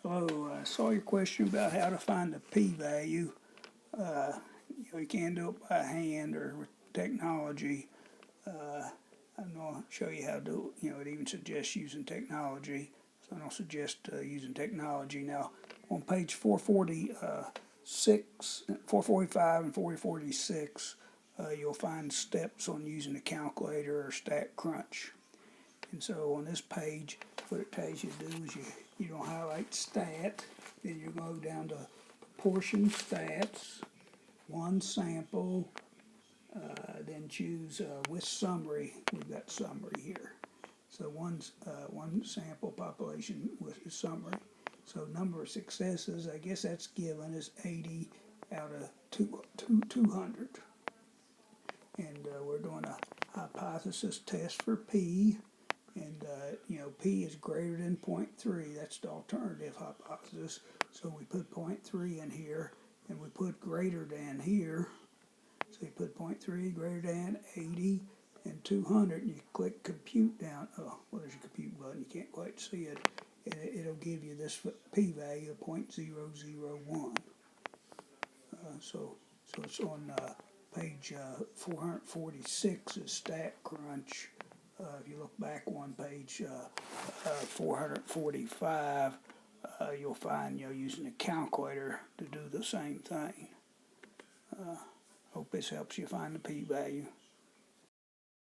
Hello, I saw your question about how to find the p-value. You can do it by hand or with technology. I'm going to show you how to do it. It even suggests using technology. So I don't suggest using technology. Now, on page 445 and 446, you'll find steps on using a calculator or StatCrunch. And so on this page, what it tells you to do is you're going to highlight stat, then you go down to proportion stats, one sample, then choose with summary. We've got summary here. So one sample population with the summary. So number of successes, I guess that's given, is 80 out of 200. And we're doing a hypothesis test for P. And, P is greater than 0.3. That's the alternative hypothesis. So we put 0.3 in here, and we put greater than here. So you put 0.3 greater than 80 and 200, and you click compute down. Oh, well, there's your compute button. You can't quite see it. And it'll give you this p-value of 0.001. So it's on page 446 is StatCrunch. If you look back one page, 445, you'll find using a calculator to do the same thing. Hope this helps you find the p-value.